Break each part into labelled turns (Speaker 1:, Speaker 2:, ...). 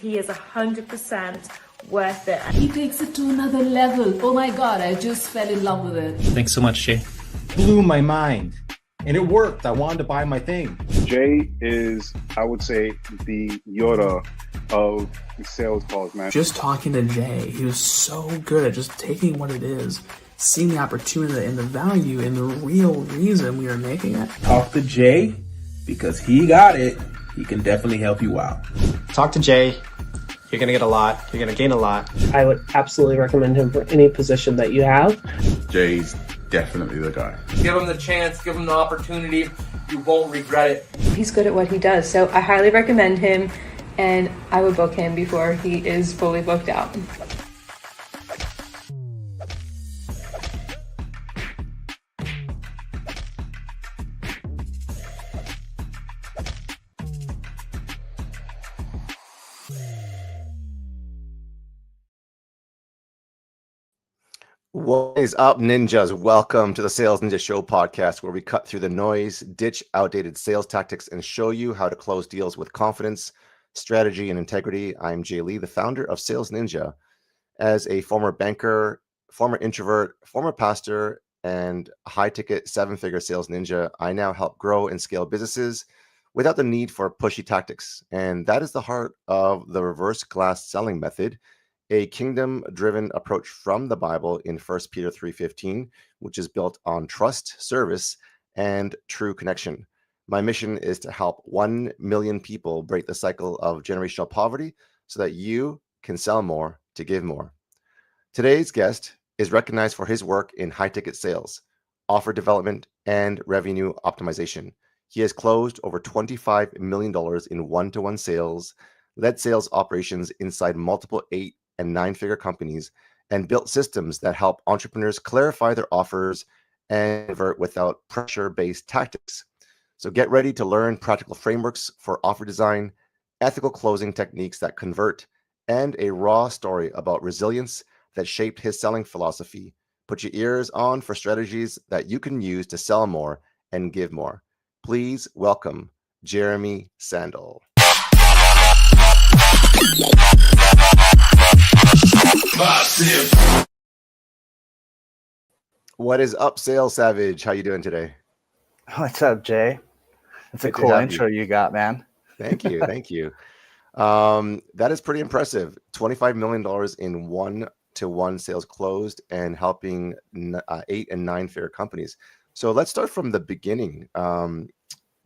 Speaker 1: He is 100% worth it.
Speaker 2: He takes it to another level. Oh my God, I just fell in love with it.
Speaker 3: Thanks so much, Jay.
Speaker 4: Blew my mind. And it worked. I wanted to buy my thing.
Speaker 5: Jay is, I would say, the Yoda of sales calls, man.
Speaker 6: Just talking to Jay, he was so good at just taking what it is, seeing the opportunity and the value and the real reason we are making it.
Speaker 7: Talk to Jay, because he got it. He can definitely help you out.
Speaker 8: Talk to Jay. You're going to get a lot. You're going to gain a lot.
Speaker 9: I would absolutely recommend him for any position that you have.
Speaker 10: Jay's definitely the guy.
Speaker 11: Give him the chance, give him the opportunity. You won't regret it.
Speaker 12: He's good at what he does, so I highly recommend him, and I would book him before he is fully booked out.
Speaker 13: What is up, ninjas? Welcome to the Sales Ninja Show podcast, where we cut through the noise, ditch outdated sales tactics, and show you how to close deals with confidence, strategy, and integrity. I'm Jay Lee, the founder of Sales Ninja. As a former banker, former introvert, former pastor, and high-ticket seven-figure sales ninja, I now help grow and scale businesses without the need for pushy tactics. And that is the heart of the reverse glass selling method, a kingdom-driven approach from the Bible in 1 Peter 3:15, which is built on trust, service, and true connection. My mission is to help 1 million people break the cycle of generational poverty so that you can sell more to give more. Today's guest is recognized for his work in high-ticket sales, offer development, and revenue optimization. He has closed over $25 million in one-to-one sales, led sales operations inside multiple 8- and 9-figure companies, and built systems that help entrepreneurs clarify their offers and convert without pressure-based tactics. So get ready to learn practical frameworks for offer design, ethical closing techniques that convert, and a raw story about resilience that shaped his selling philosophy. Put your ears on for strategies that you can use to sell more and give more. Please welcome Jeremy Sandell. What is up, Sales Savage? How you doing today?
Speaker 14: What's up, Jay? That's a cool intro you got, man.
Speaker 13: Thank you. Thank you. That is pretty impressive. $25 million in one-to-one sales closed and helping 8- and 9-figure companies. So let's start from the beginning.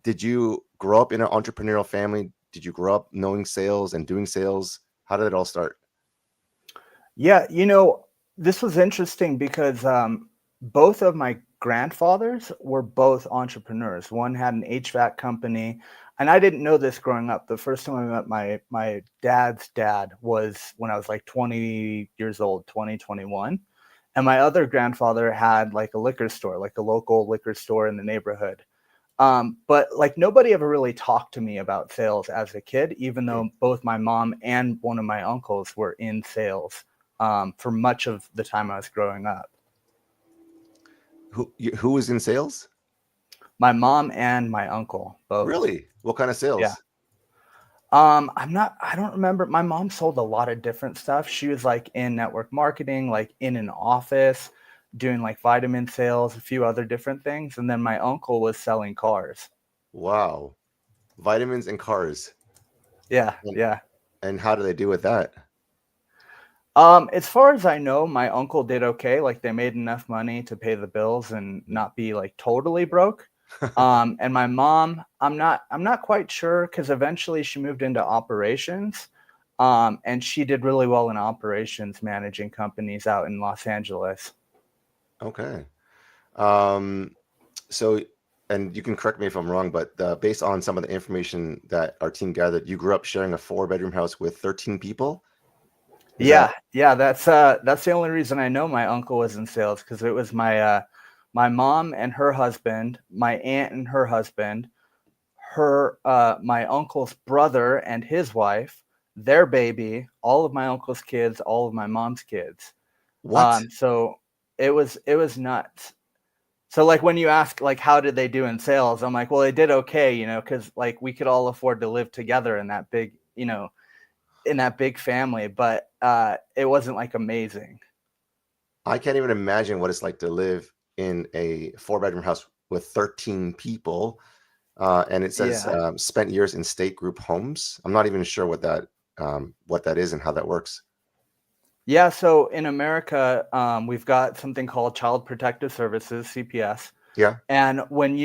Speaker 13: Did you grow up in an entrepreneurial family? Did you grow up knowing sales and doing sales? How did it all start?
Speaker 14: Yeah, this was interesting because both of my grandfathers were both entrepreneurs. One had an HVAC company, and I didn't know this growing up. The first time I met my dad's dad was when I was like 20 years old, 21. And my other grandfather had like a liquor store, like a local liquor store in the neighborhood. But like nobody ever really talked to me about sales as a kid, even though both my mom and one of my uncles were in sales for much of the time I was growing up.
Speaker 13: Who was in sales?
Speaker 14: My mom and my uncle both.
Speaker 13: Really? What kind of sales?
Speaker 14: Yeah. I don't remember. My mom sold a lot of different stuff. She was like in network marketing, like in an office, doing like vitamin sales, a few other different things. And then my uncle was selling cars.
Speaker 13: Wow. Vitamins and cars.
Speaker 14: Yeah. Yeah.
Speaker 13: And how do they do with that?
Speaker 14: As far as I know, my uncle did okay. Like they made enough money to pay the bills and not be like totally broke. And my mom, I'm not quite sure, because eventually she moved into operations. And she did really well in operations, managing companies out in Los Angeles.
Speaker 13: Okay. So, and you can correct me if I'm wrong, but based on some of the information that our team gathered, you grew up sharing a 4-bedroom house with 13 people.
Speaker 14: Yeah. That's the only reason I know my uncle was in sales, because it was my mom and her husband, my aunt and her husband, my uncle's brother and his wife, their baby, all of my uncle's kids, all of my mom's kids.
Speaker 13: What?
Speaker 14: So it was nuts. So like when you ask like how did they do in sales, I'm like, well, they did okay, because like we could all afford to live together in that big, in that big family, but it wasn't like amazing.
Speaker 13: I can't even imagine what it's like to live in a 4-bedroom house with 13 people. And it says spent years in state group homes. I'm not even sure what that is and how that works.
Speaker 14: Yeah, so in America, we've got something called Child Protective Services, CPS.
Speaker 13: Yeah.
Speaker 14: And when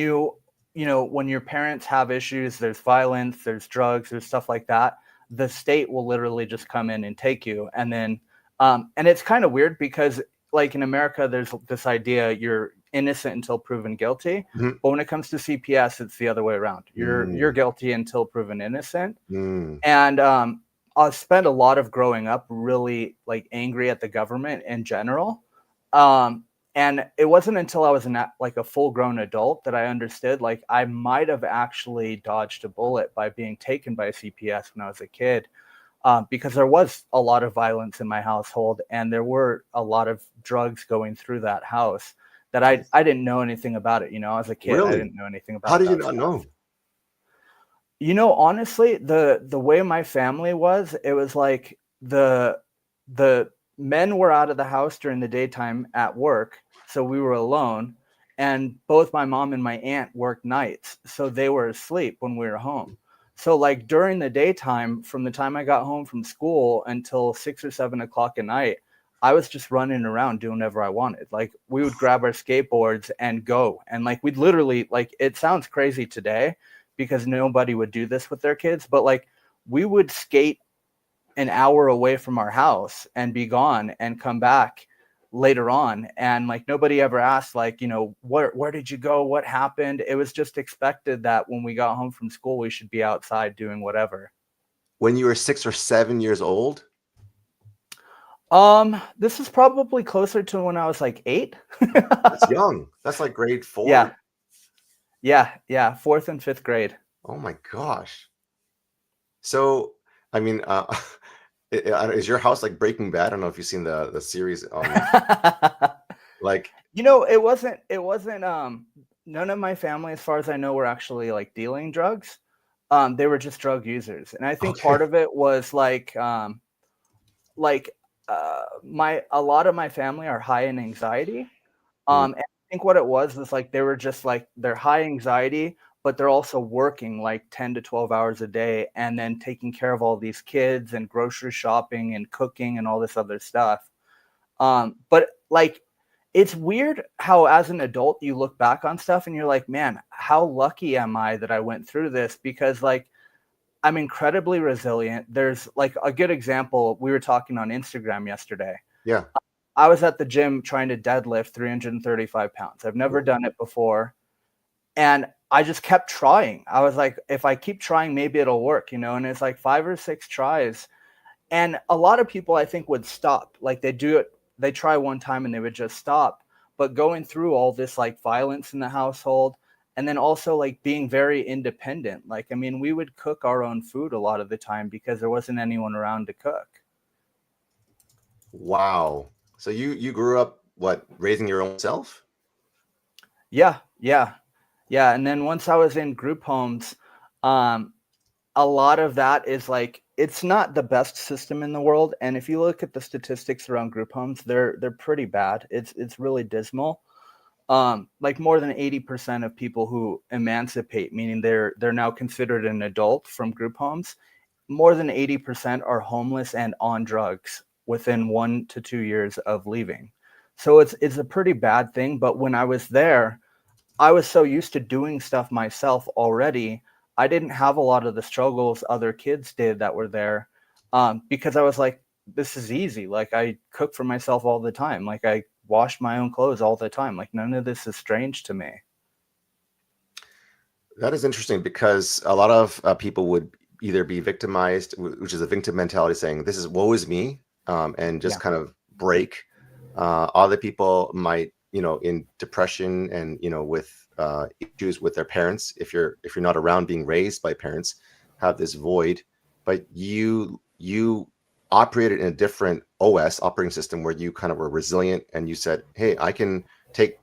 Speaker 14: when your parents have issues, there's violence, there's drugs, there's stuff like that, the state will literally just come in and take you. And then, and it's kind of weird because like in America, there's this idea you're innocent until proven guilty.
Speaker 13: Mm-hmm.
Speaker 14: But when it comes to CPS, it's the other way around. You're guilty until proven innocent. And I spent a lot of growing up really like angry at the government in general. And it wasn't until I was like a full grown adult that I understood like I might have actually dodged a bullet by being taken by a CPS when I was a kid. Because there was a lot of violence in my household and there were a lot of drugs going through that house that I didn't know anything about it. As a kid,
Speaker 13: Really?
Speaker 14: I didn't know anything about it.
Speaker 13: How did you not know?
Speaker 14: Honestly, the way my family was, it was like the men were out of the house during the daytime at work. So we were alone, and both my mom and my aunt worked nights. So they were asleep when we were home. So like during the daytime, from the time I got home from school until 6 or 7 o'clock at night, I was just running around doing whatever I wanted. Like we would grab our skateboards and go. And like we'd literally, like, it sounds crazy today because nobody would do this with their kids, but like we would skate an hour away from our house and be gone and come back later on. And like nobody ever asked like, where did you go? What happened? It was just expected that when we got home from school, we should be outside doing whatever.
Speaker 13: When you were 6 or 7 years old?
Speaker 14: This is probably closer to when I was like 8.
Speaker 13: That's young. That's like grade 4.
Speaker 14: Yeah. 4th and 5th grade.
Speaker 13: Oh my gosh. So, I mean, is your house like Breaking Bad? I don't know if you've seen the series. Like,
Speaker 14: it wasn't. None of my family, as far as I know, were actually like dealing drugs. They were just drug users, and I think part of it was like a lot of my family are high in anxiety. And I think what it was like they were just like they're high anxiety, but they're also working like 10 to 12 hours a day and then taking care of all these kids and grocery shopping and cooking and all this other stuff. But like, it's weird how as an adult you look back on stuff and you're like, man, how lucky am I that I went through this? Because like, I'm incredibly resilient. There's like a good example. We were talking on Instagram yesterday.
Speaker 13: Yeah.
Speaker 14: I was at the gym trying to deadlift 335 pounds. I've never done it before. And I just kept trying. I was like, if I keep trying, maybe it'll work, and it's like 5 or 6 tries. And a lot of people I think would stop. Like they do it, they try one time and they would just stop. But going through all this like violence in the household, and then also like being very independent. Like, I mean, we would cook our own food a lot of the time because there wasn't anyone around to cook.
Speaker 13: Wow. So you grew up, raising your own self?
Speaker 14: Yeah. And then once I was in group homes, a lot of that is like, it's not the best system in the world. And if you look at the statistics around group homes, they're pretty bad. It's really dismal. Like more than 80% of people who emancipate, meaning they're now considered an adult from group homes, more than 80% are homeless and on drugs within 1 to 2 years of leaving. So it's a pretty bad thing. But when I was there, I was so used to doing stuff myself already. I didn't have a lot of the struggles other kids did that were there, because I was like, this is easy. Like I cook for myself all the time. Like I wash my own clothes all the time. Like none of this is strange to me.
Speaker 13: That is interesting because a lot of people would either be victimized, which is a victim mentality, saying this is woe is me, and just kind of break. Other people might, in depression and, with issues with their parents, if you're not around being raised by parents, have this void. But you operated in a different OS operating system where you kind of were resilient and you said, hey, I can take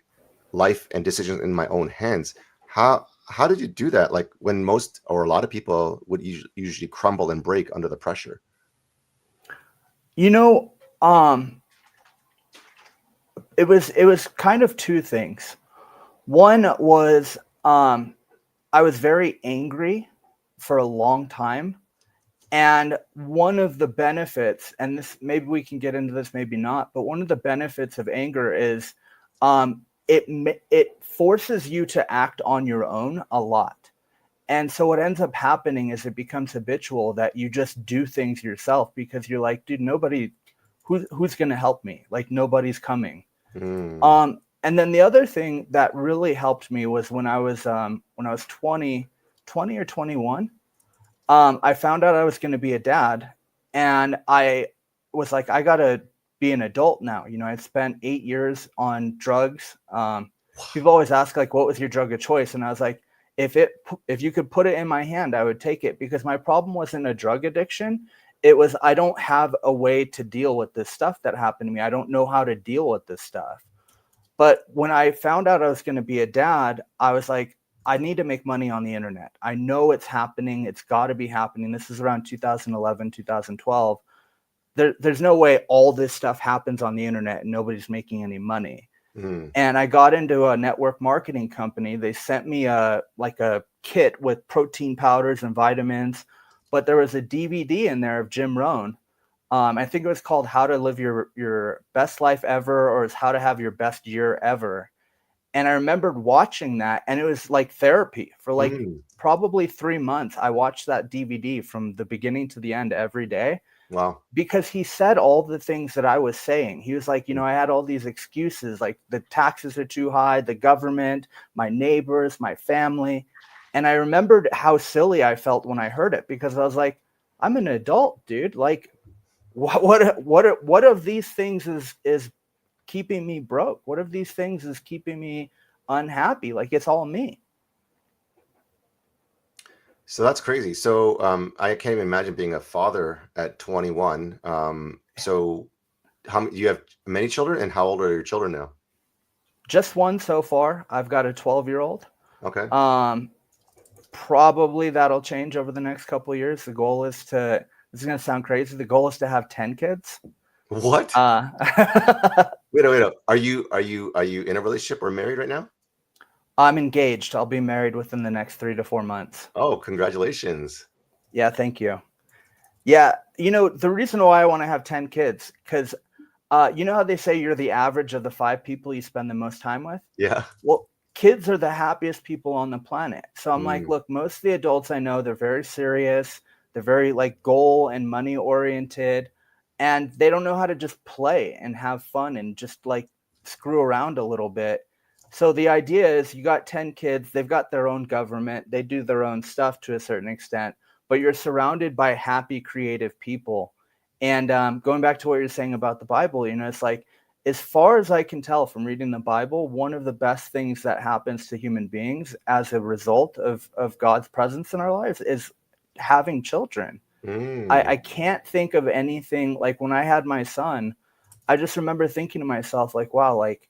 Speaker 13: life and decisions in my own hands. How did you do that? Like when most or a lot of people would usually crumble and break under the pressure.
Speaker 14: You know, it was kind of two things. One was I was very angry for a long time. And one of the benefits, and this maybe we can get into this, maybe not, but one of the benefits of anger is it forces you to act on your own a lot. And so what ends up happening is it becomes habitual that you just do things yourself because you're like, dude, who's going to help me? Like nobody's coming. And then the other thing that really helped me was when I was 20 or 21. I found out I was going to be a dad, and I was like, I got to be an adult now. You know, I'd spent 8 years on drugs. People always ask, like, what was your drug of choice? And I was like, if you could put it in my hand, I would take it, because my problem wasn't a drug addiction. It was, I don't have a way to deal with this stuff that happened to me. I don't know how to deal with this stuff. But when I found out I was going to be a dad, I was like, I need to make money on the internet. I know it's happening. It's got to be happening. This is around 2011, 2012. There's no way all this stuff happens on the internet and nobody's making any money. And I got into a network marketing company. They sent me a kit with protein powders and vitamins, but there was a DVD in there of Jim Rohn. I think it was called How to Live Your Best Life Ever, or How to Have Your Best Year Ever. And I remembered watching that, and it was like therapy for like probably 3 months. I watched that DVD from the beginning to the end every day.
Speaker 13: Wow.
Speaker 14: Because he said all the things that I was saying. He was like, you know, I had all these excuses, like the taxes are too high, the government, my neighbors, my family. And I remembered how silly I felt when I heard it, because I was like, I'm an adult, dude. Like, what of these things is keeping me broke? What of these things is keeping me unhappy? Like, it's all me.
Speaker 13: So that's crazy. So I can't even imagine being a father at 21. So you have many children, and how old are your children now?
Speaker 14: Just one so far. I've got a 12-year-old.
Speaker 13: Okay.
Speaker 14: Probably that'll change over the next couple of years. The goal is this is going to sound crazy. The goal is to have 10 kids.
Speaker 13: What? Wait. Are you in a relationship or married right now?
Speaker 14: I'm engaged. I'll be married within the next 3 to 4 months.
Speaker 13: Oh, congratulations.
Speaker 14: Yeah, thank you. Yeah, you know, the reason why I want to have 10 kids, because you know how they say you're the average of the 5 people you spend the most time with?
Speaker 13: Yeah.
Speaker 14: Well, kids are the happiest people on the planet. So I'm like, look, most of the adults I know, they're very serious. They're very like goal and money oriented, and they don't know how to just play and have fun and just like screw around a little bit. So the idea is you got 10 kids, they've got their own government, they do their own stuff to a certain extent, but you're surrounded by happy, creative people. And going back to what you're saying about the Bible, you know, it's like, as far as I can tell from reading the Bible, one of the best things that happens to human beings as a result of God's presence in our lives is having children. I can't think of anything like when I had my son, I just remember thinking to myself, like, wow, like,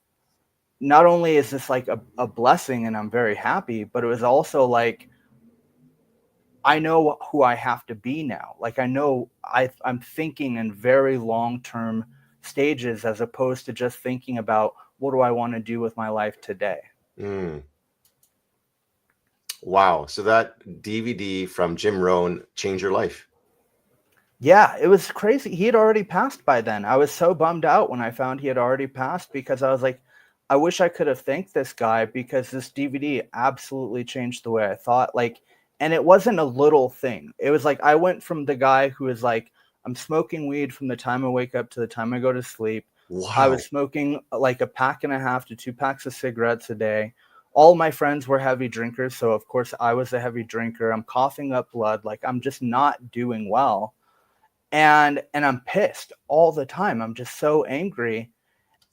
Speaker 14: not only is this like a blessing and I'm very happy, but it was also like, I know who I have to be now. Like, I know I'm thinking in very long-term stages, as opposed to just thinking about what do I want to do with my life today.
Speaker 13: Wow. So that DVD from Jim Rohn changed your life.
Speaker 14: Yeah, it was crazy. He had already passed by then. I was so bummed out when I found he had already passed, because I was like, I wish I could have thanked this guy, because this DVD absolutely changed the way I thought. Like, and it wasn't a little thing. It was like, I went from the guy who is like, I'm smoking weed from the time I wake up to the time I go to sleep.
Speaker 13: Wow.
Speaker 14: I was smoking like 1.5 to 2 packs of cigarettes a day. All my friends were heavy drinkers, so of course I was a heavy drinker. I'm coughing up blood. Like, I'm just not doing well. And I'm pissed all the time. I'm just so angry.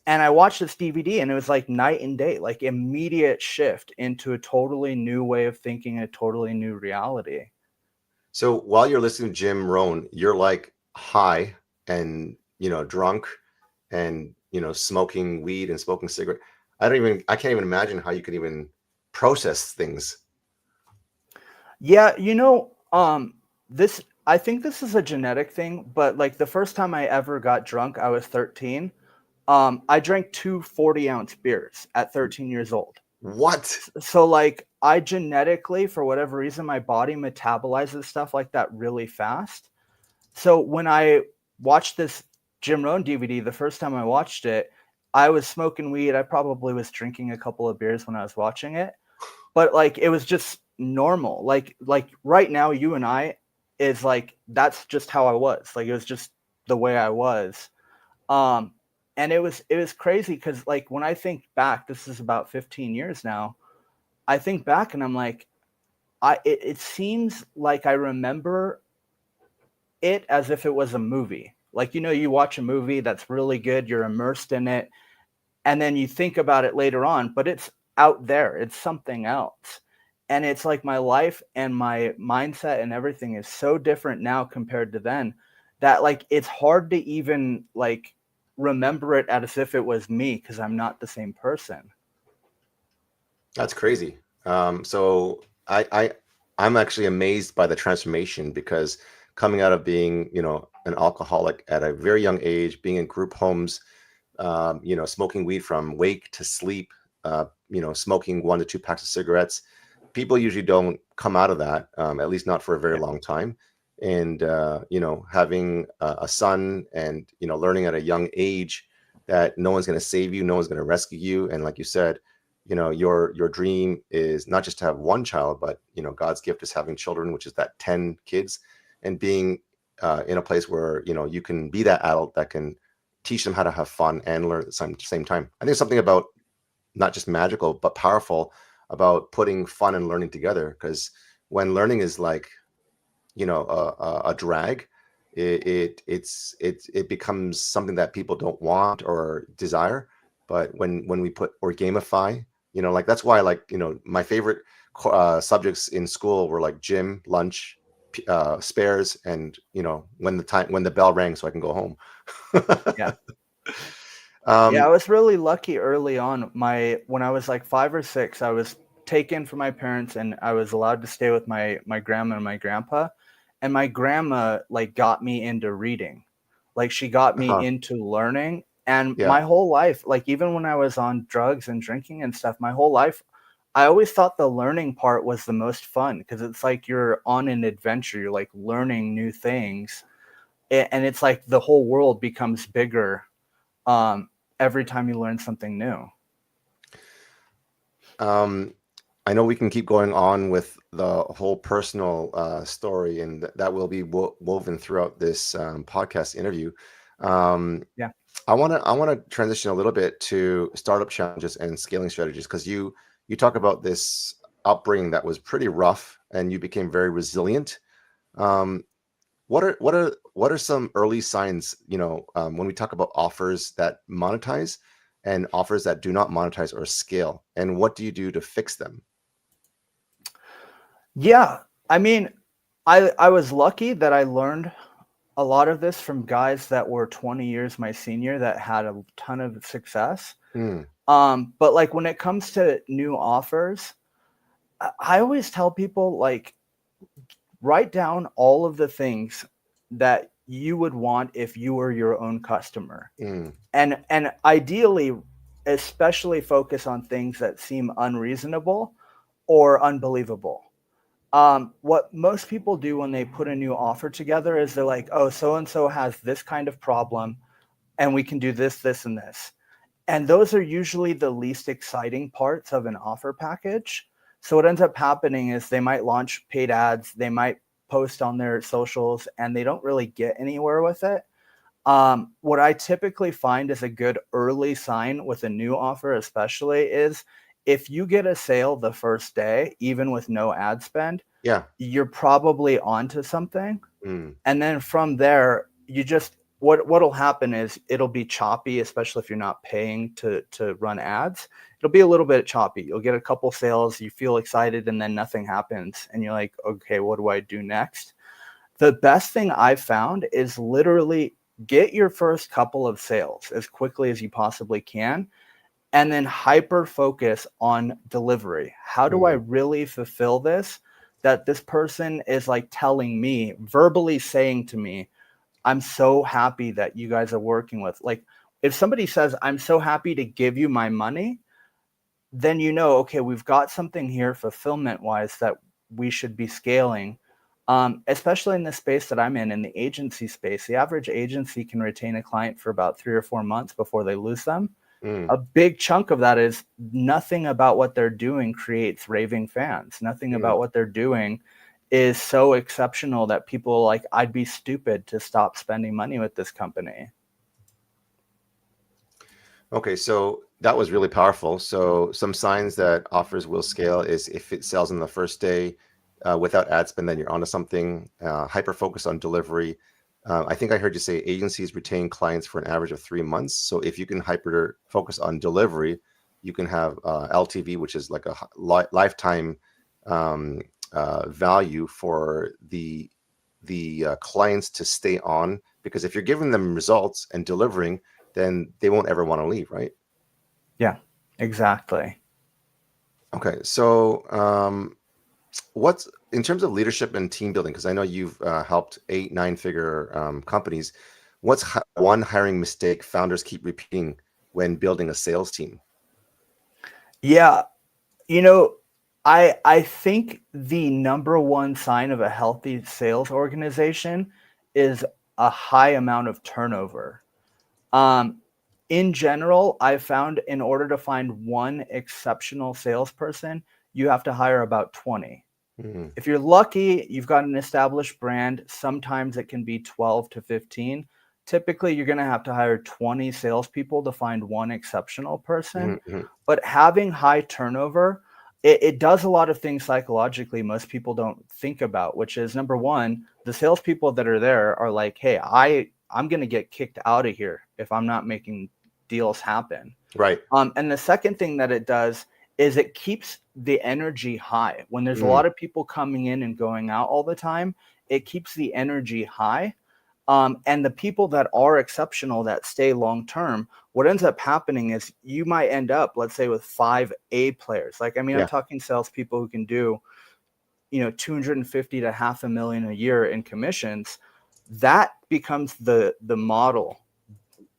Speaker 14: And I watched this DVD, and it was like night and day, like immediate shift into a totally new way of thinking, a totally new reality.
Speaker 13: So while you're listening to Jim Rohn, you're like high and, you know, drunk and, you know, smoking weed and smoking cigarette. I can't even imagine how you could even process things.
Speaker 14: Yeah. You know, I think this is a genetic thing, but like the first time I ever got drunk, I was 13. I drank 2 40-ounce beers at 13 years old.
Speaker 13: What?
Speaker 14: So like I genetically, for whatever reason, my body metabolizes stuff like that really fast. So when I watched this Jim Rohn DVD, the first time I watched it, I was smoking weed. I probably was drinking a couple of beers when I was watching it, but like it was just normal. Like right now, you and I is like that's just how I was. Like it was just the way I was. And it was crazy because like when I think back, this is about 15 years now. I think back and I'm like, it seems like I remember it as if it was a movie. Like, you know, you watch a movie that's really good, you're immersed in it, and then you think about it later on, but it's out there, it's something else. And it's like my life and my mindset and everything is so different now compared to then that like it's hard to even like remember it as if it was me because I'm not the same person.
Speaker 13: That's crazy. So I'm actually amazed by the transformation because coming out of being, you know, an alcoholic at a very young age, being in group homes, you know, smoking weed from wake to sleep, you know, smoking 1 to 2 packs of cigarettes. People usually don't come out of that, at least not for a very long time. And, you know, having a son and, you know, learning at a young age that no one's going to save you, no one's going to rescue you. And like you said, you know, your dream is not just to have one child, but, you know, God's gift is having children, which is that 10 kids and being in a place where, you know, you can be that adult that can teach them how to have fun and learn at the same time. I think something about not just magical, but powerful about putting fun and learning together. Because when learning is like, you know, a drag, it becomes something that people don't want or desire. But when we put or gamify, you know, like that's why, like, you know, my favorite subjects in school were like gym, lunch, spares, and, you know, when the bell rang so I can go home.
Speaker 14: Yeah. Yeah, I was really lucky early on. When I was like 5 or 6, I was taken from my parents and I was allowed to stay with my grandma and my grandpa. And my grandma like got me into reading. Like she got me into learning. And my whole life, like even when I was on drugs and drinking and stuff, my whole life, I always thought the learning part was the most fun because it's like you're on an adventure. You're like learning new things. And it's like the whole world becomes bigger every time you learn something new.
Speaker 13: I know we can keep going on with the whole personal story, and that will be woven throughout this podcast interview.
Speaker 14: Yeah,
Speaker 13: I want to transition a little bit to startup challenges and scaling strategies because you talk about this upbringing that was pretty rough, and you became very resilient. What are some early signs, you know, when we talk about offers that monetize and offers that do not monetize or scale, and what do you do to fix them?
Speaker 14: Yeah, I mean, I was lucky that I learned a lot of this from guys that were 20 years my senior that had a ton of success. But like when it comes to new offers, I always tell people like write down all of the things that you would want if you were your own customer. And ideally, especially focus on things that seem unreasonable or unbelievable. What most people do when they put a new offer together is they're like, oh, so-and-so has this kind of problem and we can do this, this, and this. And those are usually the least exciting parts of an offer package. So what ends up happening is they might launch paid ads, they might post on their socials, and they don't really get anywhere with it. What I typically find is a good early sign with a new offer, especially, is if you get a sale the first day, even with no ad spend, you're probably onto something. And then from there, you just what'll happen is it'll be choppy, especially if you're not paying to run ads. It'll be a little bit choppy. You'll get a couple sales, you feel excited, and then nothing happens. And you're like, okay, what do I do next? The best thing I've found is literally get your first couple of sales as quickly as you possibly can, and then hyper focus on delivery. How do I really fulfill this that this person is like telling me, verbally saying to me, I'm so happy that you guys are working with. Like, if somebody says, I'm so happy to give you my money, then you know, okay, we've got something here fulfillment wise that we should be scaling. Especially in the space that I'm in the agency space. The average agency can retain a client for about 3 or 4 months before they lose them. A big chunk of that is nothing about what they're doing creates raving fans. Nothing about what they're doing is so exceptional that people are like, I'd be stupid to stop spending money with this company.
Speaker 13: Okay, so that was really powerful. So some signs that offers will scale is if it sells on the first day without ad spend, then you're onto something. Hyper focus on delivery. I think I heard you say agencies retain clients for an average of 3 months. So if you can hyper focus on delivery, you can have LTV, which is like a lifetime value for the clients to stay on. Because if you're giving them results and delivering, then they won't ever want to leave, right?
Speaker 14: Yeah, exactly.
Speaker 13: Okay, so what's in terms of leadership and team building, because I know you've helped 8-9-figure companies, what's one hiring mistake founders keep repeating when building a sales team?
Speaker 14: Yeah, you know, I think the number one sign of a healthy sales organization is a high amount of turnover. In general, I've found in order to find one exceptional salesperson, you have to hire about 20. If you're lucky, you've got an established brand. Sometimes it can be 12 to 15. Typically, you're going to have to hire 20 salespeople to find one exceptional person. But having high turnover, it does a lot of things psychologically most people don't think about, which is, number one, the salespeople that are there are like, hey, I'm going to get kicked out of here if I'm not making deals happen.
Speaker 13: Right.
Speaker 14: And the second thing that it does is it keeps the energy high. When there's a lot of people coming in and going out all the time, it keeps the energy high. And the people that are exceptional, that stay long term, what ends up happening is you might end up, let's say, with 5 A players. Like, I mean, I'm talking salespeople who can do, 250 to $500,000 a year in commissions. That becomes the model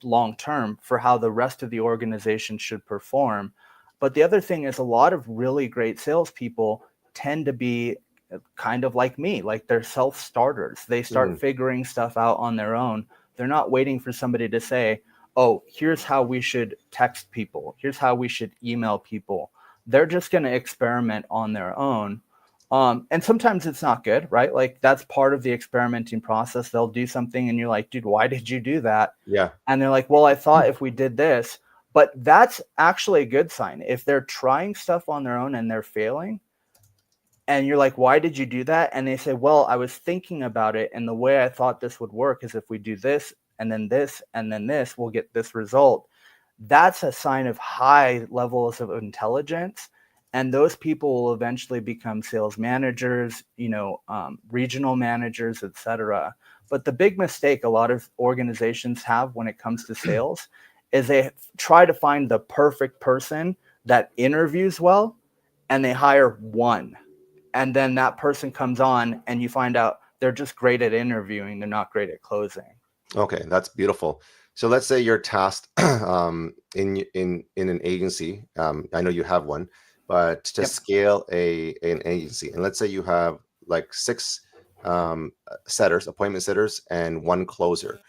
Speaker 14: long term for how the rest of the organization should perform. But the other thing is, a lot of really great salespeople tend to be kind of like me, like they're self-starters. They start figuring stuff out on their own. They're not waiting for somebody to say, oh, here's how we should text people. Here's how we should email people. They're just going to experiment on their own. And sometimes it's not good, right? Like, that's part of the experimenting process. They'll do something and you're like, dude, why did you do that?
Speaker 13: Yeah.
Speaker 14: And they're like, well, I thought if we did this. But that's actually a good sign. If they're trying stuff on their own and they're failing, and you're like, why did you do that? And they say, well, I was thinking about it, and the way I thought this would work is if we do this, and then this, and then this, we'll get this result. That's a sign of high levels of intelligence. And those people will eventually become sales managers, regional managers, etc. But the big mistake a lot of organizations have when it comes to sales is they try to find the perfect person that interviews well, and they hire one. And then that person comes on and you find out they're just great at interviewing. They're not great at closing.
Speaker 13: Okay, that's beautiful. So let's say you're tasked in an agency. I know you have one, but to scale an agency, and let's say you have like 6 appointment setters, and 1 closer.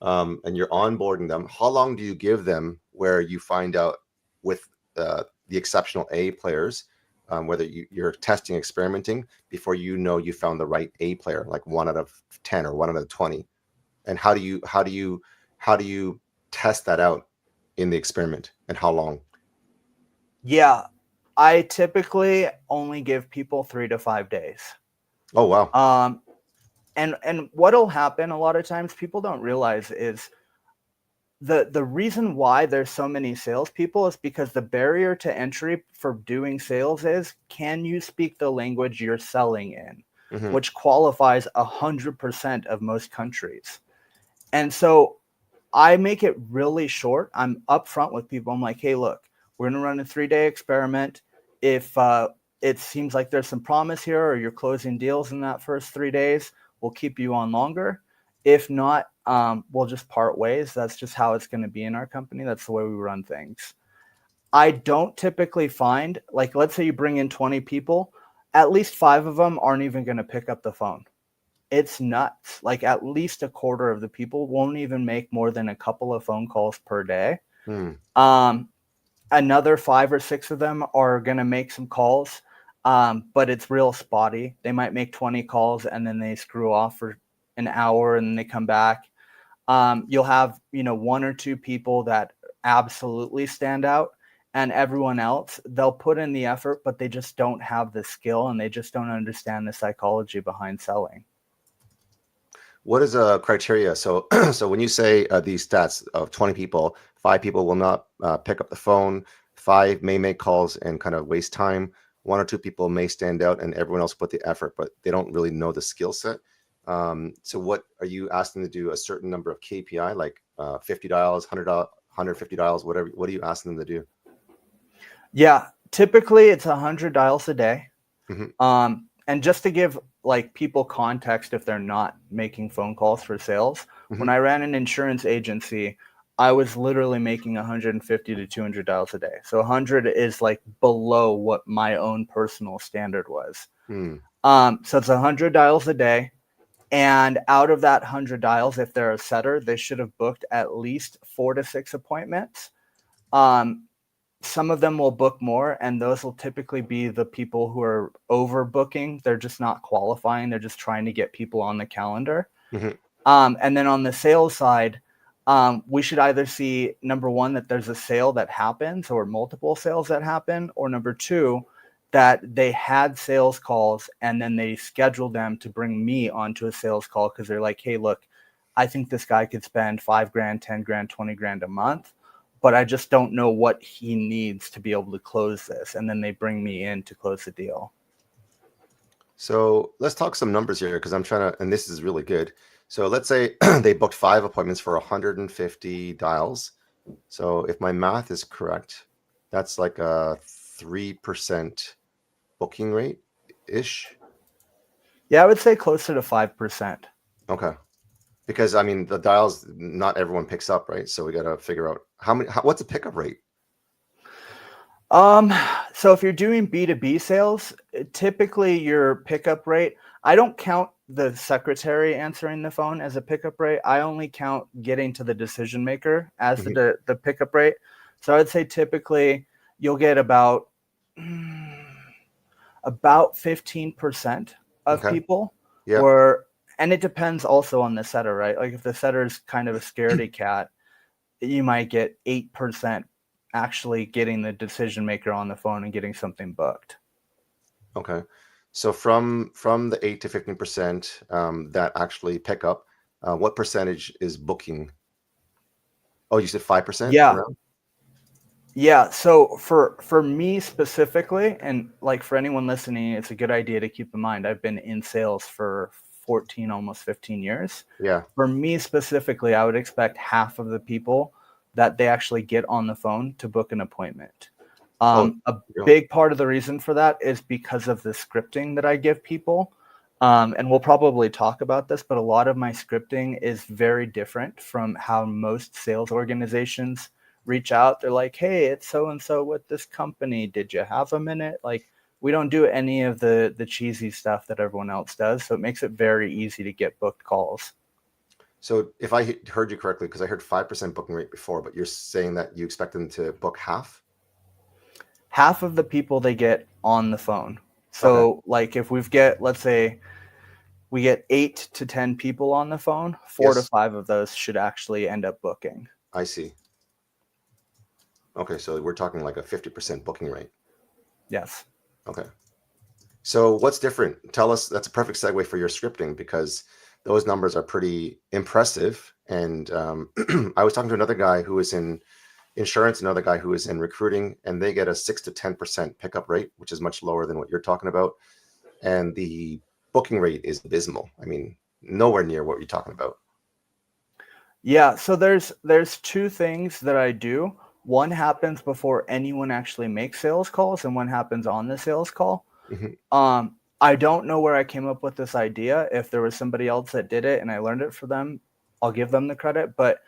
Speaker 13: And you're onboarding them. How long do you give them where you find out with the exceptional A players, whether you're testing, experimenting, before you found the right A player, like 1 out of 10 or 1 out of 20? And how do you test that out in the experiment, and how long?
Speaker 14: Yeah, I typically only give people 3 to 5 days.
Speaker 13: Oh, wow.
Speaker 14: And what'll happen a lot of times, people don't realize, is the reason why there's so many salespeople is because the barrier to entry for doing sales is, can you speak the language you're selling in, which qualifies 100% of most countries. And so I make it really short. I'm upfront with people. I'm like, hey, look, we're going to run a 3-day experiment. If it seems like there's some promise here, or you're closing deals in that first 3 days, we'll keep you on longer. If not, we'll just part ways. That's just how it's going to be in our company. That's the way we run things. I don't typically find, like, let's say you bring in 20 people, at least 5 of them aren't even going to pick up the phone. It's nuts. Like, at least a quarter of the people won't even make more than a couple of phone calls per day. Another 5 or 6 of them are going to make some calls, but it's real spotty. They might make 20 calls and then they screw off for an hour and then they come back. You'll have, 1 or 2 people that absolutely stand out, and everyone else, they'll put in the effort, but they just don't have the skill and they just don't understand the psychology behind selling.
Speaker 13: What is a criteria? So, so when you say these stats of 20 people, 5 people will not pick up the phone, 5 may make calls and kind of waste time, 1 or 2 people may stand out, and everyone else put the effort, but they don't really know the skill set. So what are you asking them to do? A certain number of KPI, like 50 dials, 100, 150 dials, whatever? What are you asking them to do?
Speaker 14: Yeah, typically it's 100 dials a day. And just to give like people context, if they're not making phone calls for sales, when I ran an insurance agency, I was literally making 150 to 200 dials a day. So 100 is like below what my own personal standard was. So it's 100 dials a day. And out of that 100 dials, if they're a setter, they should have booked at least 4 to 6 appointments. Some of them will book more, and those will typically be the people who are overbooking. They're just not qualifying. They're just trying to get people on the calendar. And then on the sales side, we should either see, number 1, that there's a sale that happens or multiple sales that happen, or number 2, that they had sales calls and then they scheduled them to bring me onto a sales call because they're like, hey, look, I think this guy could spend $5,000, $10,000, $20,000 a month, but I just don't know what he needs to be able to close this. And then they bring me in to close the deal.
Speaker 13: So let's talk some numbers here, because I'm trying to, and this is really good. So let's say they booked 5 appointments for 150 dials. So if my math is correct, that's like a 3% booking rate ish.
Speaker 14: Yeah, I would say closer to 5%.
Speaker 13: Okay. Because I mean, the dials, not everyone picks up, right? So we got to figure out what's the pickup rate?
Speaker 14: So if you're doing B2B sales, typically your pickup rate, I don't count the secretary answering the phone as a pickup rate. I only count getting to the decision maker as the pickup rate. So I would say typically you'll get about 15% of people and it depends also on the setter, right? Like if the setter is kind of a scaredy cat, you might get 8% actually getting the decision maker on the phone and getting something booked.
Speaker 13: Okay. So from the 8 to 15% that actually pick up, what percentage is booking? Oh, you said 5%?
Speaker 14: Yeah.
Speaker 13: Around?
Speaker 14: Yeah. So for me specifically, and like for anyone listening, it's a good idea to keep in mind, I've been in sales for 14, almost 15 years.
Speaker 13: Yeah.
Speaker 14: For me specifically, I would expect half of the people that they actually get on the phone to book an appointment. A big part of the reason for that is because of the scripting that I give people. And we'll probably talk about this, but a lot of my scripting is very different from how most sales organizations reach out. They're like, hey, it's so-and-so with this company. Did you have a minute? Like, we don't do any of the cheesy stuff that everyone else does. So it makes it very easy to get booked calls.
Speaker 13: So if I heard you correctly, because I heard 5% booking rate before, but you're saying that you expect them to book half?
Speaker 14: Half of the people they get on the phone. So like if let's say we get 8 to 10 people on the phone, 4 to 5 of those should actually end up booking.
Speaker 13: I see. Okay, so we're talking like a 50% booking rate.
Speaker 14: Yes.
Speaker 13: Okay. So what's different? Tell us. That's a perfect segue for your scripting, because those numbers are pretty impressive. And I was talking to another guy who is in insurance, another guy who is in recruiting, and they get a 6 to 10% pickup rate, which is much lower than what you're talking about. And the booking rate is abysmal. I mean, nowhere near what you're talking about.
Speaker 14: Yeah. So there's 2 things that I do. One happens before anyone actually makes sales calls, and one happens on the sales call. I don't know where I came up with this idea. If there was somebody else that did it and I learned it for them, I'll give them the credit. But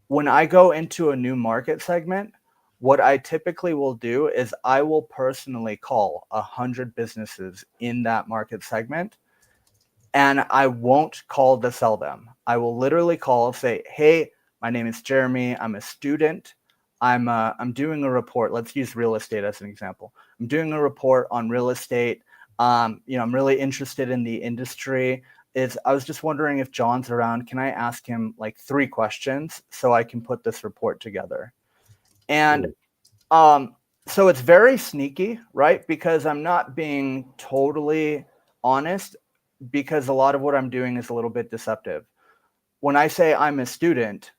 Speaker 14: when I go into a new market segment, what I typically will do is I will personally call 100 businesses in that market segment, and I won't call to sell them. I will literally call, say, hey, my name is Jeremy. I'm a student. I'm doing a report. Let's use real estate as an example. I'm doing a report on real estate. I'm really interested in the industry. I was just wondering if John's around. Can I ask him like 3 questions so I can put this report together? And so it's very sneaky, right? Because I'm not being totally honest, because a lot of what I'm doing is a little bit deceptive. When I say I'm a student,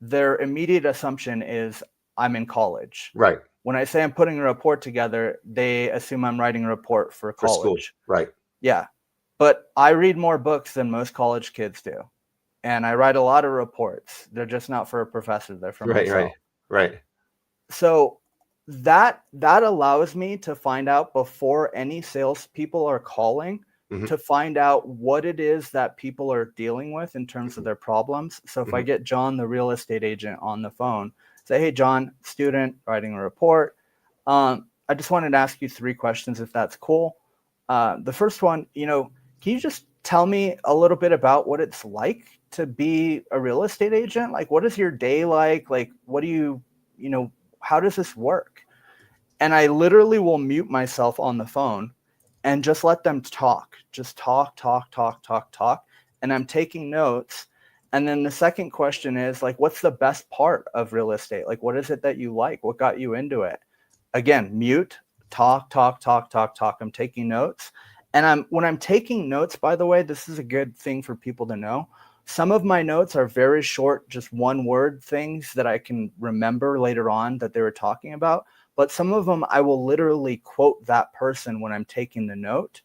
Speaker 14: their immediate assumption is I'm in college.
Speaker 13: Right.
Speaker 14: When I say I'm putting a report together, they assume I'm writing a report for college.
Speaker 13: For school. Right.
Speaker 14: Yeah. But I read more books than most college kids do. And I write a lot of reports. They're just not for a professor. They're for myself.
Speaker 13: Right.
Speaker 14: So that allows me to find out before any salespeople are calling, to find out what it is that people are dealing with in terms of their problems. So if I get John, the real estate agent, on the phone, say, hey, John, student, writing a report. I just wanted to ask you 3 questions, if that's cool. The first one, can you just tell me a little bit about what it's like to be a real estate agent? Like, what is your day like? Like, what do you, how does this work? And I literally will mute myself on the phone and just let them talk. Just talk. And I'm taking notes. And then the second question is, like, what's the best part of real estate? Like, what is it that you like? What got you into it? Again, mute, talk. I'm taking notes. And when I'm taking notes, by the way, this is a good thing for people to know. Some of my notes are very short, just 1-word things that I can remember later on that they were talking about. But some of them I will literally quote that person when I'm taking the note.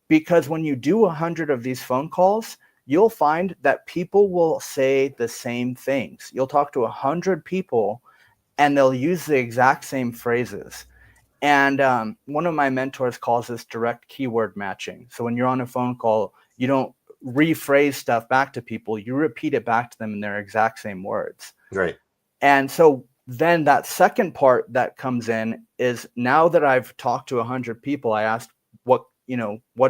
Speaker 14: Because when you do 100 of these phone calls, you'll find that people will say the same things. You'll talk to 100 people and they'll use the exact same phrases. And one of my mentors calls this direct keyword matching. So when you're on a phone call, you don't rephrase stuff back to people. You repeat it back to them in their exact same words.
Speaker 13: Right.
Speaker 14: And so then that second part that comes in is, now that I've talked to 100 people, I asked, what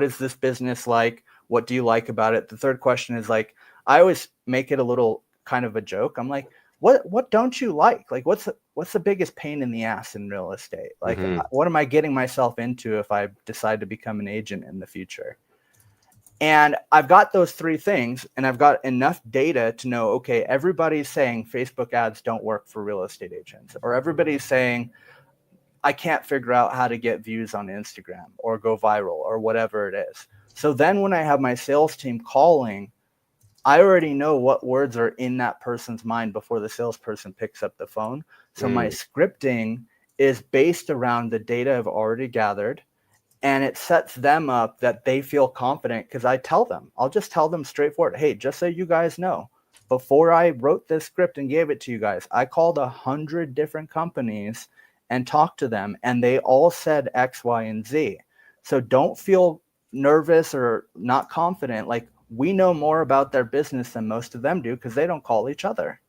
Speaker 14: is this business like? What do you like about it? The third question is, like, I always make it a little kind of a joke. I'm like, what don't you like? Like, what's the biggest pain in the ass in real estate? Like, what am I getting myself into if I decide to become an agent in the future? And I've got those 3 things, and I've got enough data to know, okay, everybody's saying Facebook ads don't work for real estate agents, or everybody's saying, I can't figure out how to get views on Instagram or go viral or whatever it is. So then when I have my sales team calling, I already know what words are in that person's mind before the salesperson picks up the phone. So my scripting is based around the data I've already gathered, and it sets them up that they feel confident, because I'll just tell them straightforward, hey, just so you guys know, before I wrote this script and gave it to you guys, I called 100 different companies and talked to them, and they all said X, Y, and Z. So don't feel nervous or not confident. Like, we know more about their business than most of them do, because they don't call each other.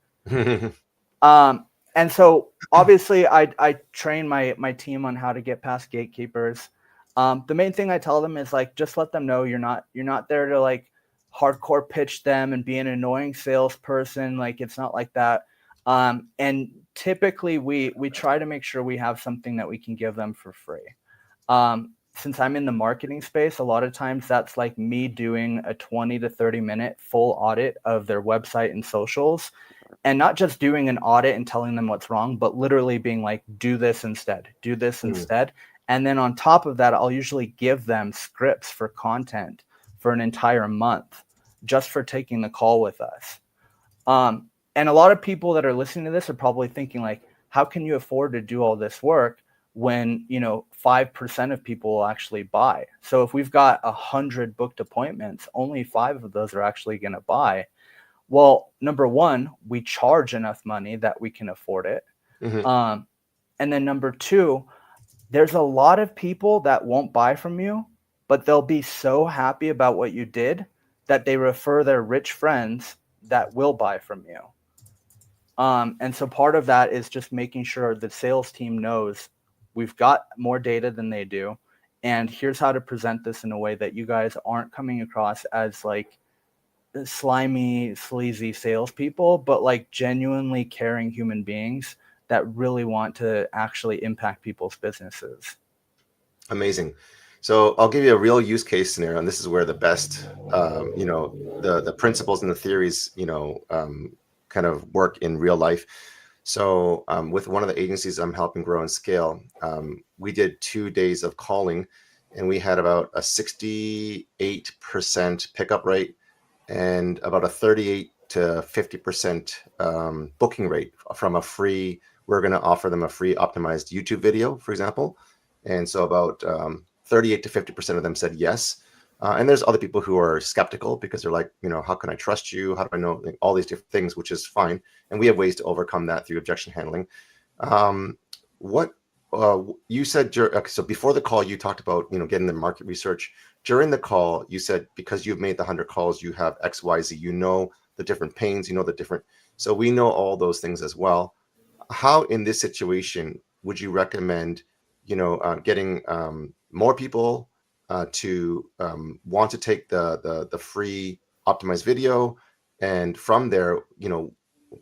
Speaker 14: And so obviously I train my team on how to get past gatekeepers. The main thing I tell them is, like, just let them know you're not there to, like, hardcore pitch them and be an annoying salesperson. Like, it's not like that. And typically we try to make sure we have something that we can give them for free. Since I'm in the marketing space, a lot of times that's like me doing a 20 to 30 minute full audit of their website and socials, and not just doing an audit and telling them what's wrong, but literally being like, do this instead. And then on top of that, I'll usually give them scripts for content for an entire month just for taking the call with us. And a lot of people that are listening to this are probably thinking, like, how can you afford to do all this work when 5% of people will actually buy? So if we've got 100 booked appointments, only 5 of those are actually going to buy. Well, number one, we charge enough money that we can afford it. And then number 2, there's a lot of people that won't buy from you but they'll be so happy about what you did that they refer their rich friends that will buy from you. And so part of that is just making sure the sales team knows we've got more data than they do. And here's how to present this in a way that you guys aren't coming across as like slimy, sleazy salespeople, but like genuinely caring human beings that really want to actually impact people's businesses.
Speaker 13: Amazing. So I'll give you a real use case scenario, and this is where the best, the principles and the theories, kind of work in real life. So with one of the agencies I'm helping grow and scale, we did 2 days of calling, and we had about a 68% pickup rate and about a 38 to 50% booking rate from a free. We're going to offer them a free optimized YouTube video, for example. And so about 38 to 50% of them said yes. And there's other people who are skeptical because they're like, how can I trust you? How do I know all these different things, which is fine. And we have ways to overcome that through objection handling. What you said, so before the call, you talked about, getting the market research. During the call, you said, because you've made the 100 calls, you have X, Y, Z, the different pains, the different. So we know all those things as well. How in this situation would you recommend, getting more people to want to take the free optimized video, and from there,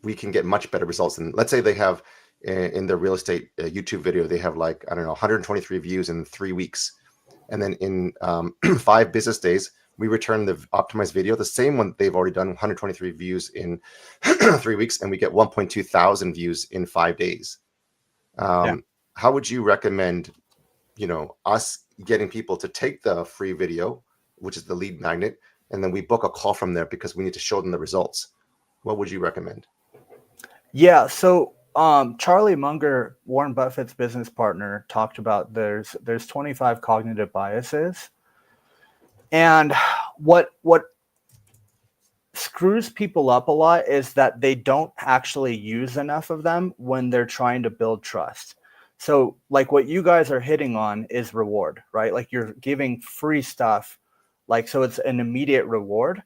Speaker 13: we can get much better results. And let's say they have in their real estate YouTube video, they have 123 views in 3 weeks, and then in 5 business days, we return the optimized video, the same one they've already done, 123 views in 3 weeks, and we get 1.2 thousand views in 5 days. How would you recommend, us getting people to take the free video, which is the lead magnet, and then we book a call from there because we need to show them the results? What would you recommend?
Speaker 14: Yeah. So Charlie Munger, Warren Buffett's business partner, talked about there's 25 cognitive biases. And what screws people up a lot is that they don't actually use enough of them when they're trying to build trust. So like what you guys are hitting on is reward, right? Like you're giving free stuff, so it's an immediate reward.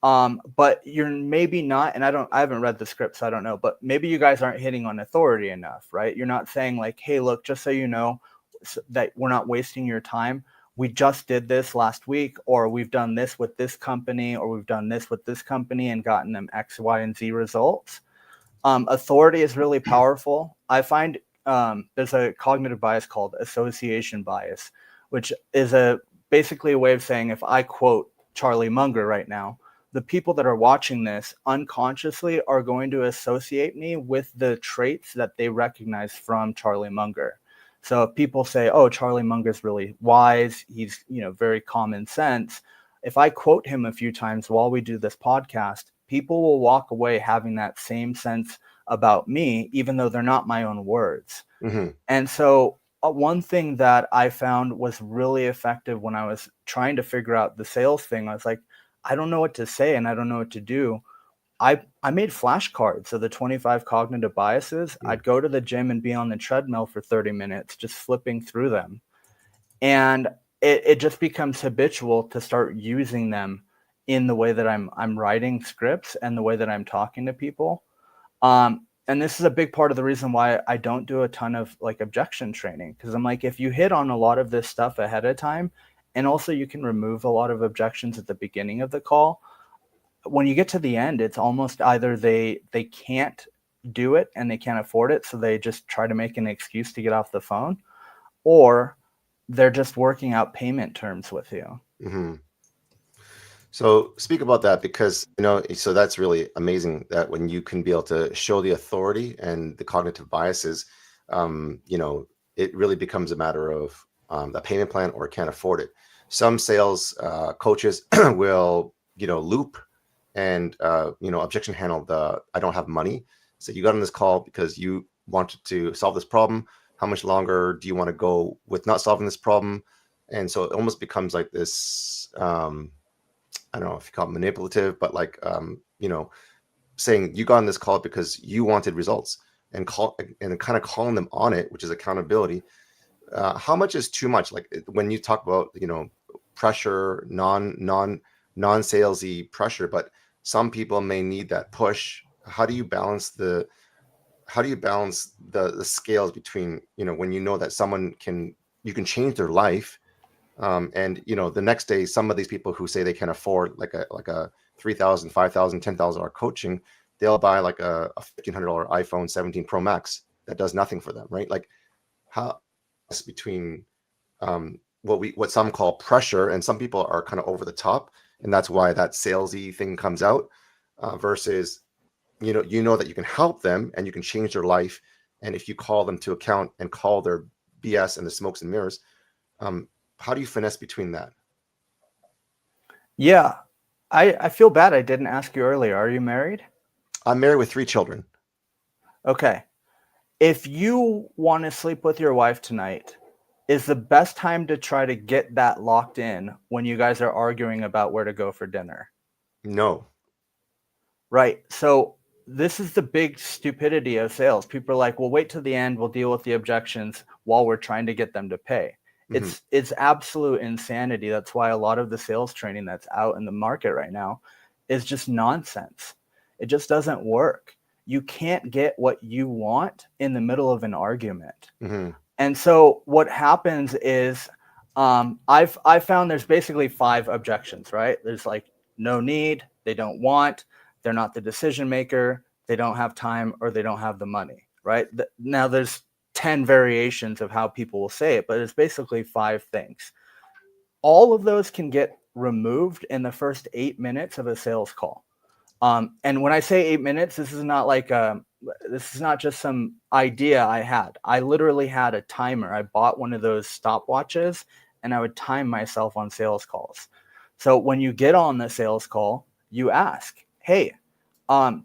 Speaker 14: But you're maybe not, and I haven't read the script, so I don't know, but maybe you guys aren't hitting on authority enough, right? You're not saying like, hey, look, just so you know that we're not wasting your time. We just did this last week, or we've done this with this company, or we've done this with this company and gotten them X, Y, and Z results. Authority is really powerful. I find there's a cognitive bias called association bias, which is basically a way of saying, if I quote Charlie Munger right now, the people that are watching this unconsciously are going to associate me with the traits that they recognize from Charlie Munger. So if people say, oh, Charlie Munger's really wise, he's, very common sense. If I quote him a few times while we do this podcast, people will walk away having that same sense about me, even though they're not my own words. Mm-hmm. And so one thing that I found was really effective when I was trying to figure out the sales thing, I was like, I don't know what to say and I don't know what to do. I made flashcards of the 25 cognitive biases. Mm-hmm. I'd go to the gym and be on the treadmill for 30 minutes, just flipping through them. And it just becomes habitual to start using them in the way that I'm writing scripts and the way that I'm talking to people. And this is a big part of the reason why I don't do a ton of objection training, because I'm like, if you hit on a lot of this stuff ahead of time, and also you can remove a lot of objections at the beginning of the call, when you get to the end, it's almost either they can't do it and they can't afford it, so they just try to make an excuse to get off the phone, or they're just working out payment terms with you.
Speaker 13: Mm-hmm. So speak about that, because, so that's really amazing that when you can be able to show the authority and the cognitive biases, it really becomes a matter of a payment plan or can't afford it. Some sales coaches will, loop and, objection handle I don't have money. So you got on this call because you wanted to solve this problem. How much longer do you want to go with not solving this problem? And so it almost becomes like this, I don't know if you call it manipulative, but saying you got on this call because you wanted results, and kind of calling them on it, which is accountability. How much is too much? Like when you talk about, pressure, non-salesy pressure, but some people may need that push. How do you balance the scales between, when you know that someone you can change their life, and the next day, some of these people who say they can afford like a $3,000, $5,000, $10,000 coaching, they'll buy like a $1,500 iPhone 17 Pro Max that does nothing for them, right? Like, how between what some call pressure, and some people are kind of over the top, and that's why that salesy thing comes out, versus that you can help them and you can change their life, and if you call them to account and call their BS and the smokes and mirrors, how do you finesse between that?
Speaker 14: Yeah, I feel bad I didn't ask you earlier. Are you married?
Speaker 13: I'm married with 3 children.
Speaker 14: Okay. If you want to sleep with your wife tonight, is the best time to try to get that locked in when you guys are arguing about where to go for dinner?
Speaker 13: No.
Speaker 14: Right. So this is the big stupidity of sales. People are like, well, wait till the end. We'll deal with the objections while we're trying to get them to pay. It's absolute insanity. That's why a lot of the sales training that's out in the market right now is just nonsense. It just doesn't work. You can't get what you want in the middle of an argument. And so what happens is, I've found there's basically 5 objections, right? There's like no need, they don't want, they're not the decision maker, they don't have time, or they don't have the money, right? Now there's 10 variations of how people will say it, but it's basically 5 things. All of those can get removed in the first 8 minutes of a sales call. And when I say 8 minutes, this is not like this is not just some idea I had. I literally had a timer. I bought one of those stopwatches, and I would time myself on sales calls. So when you get on the sales call, you ask, hey,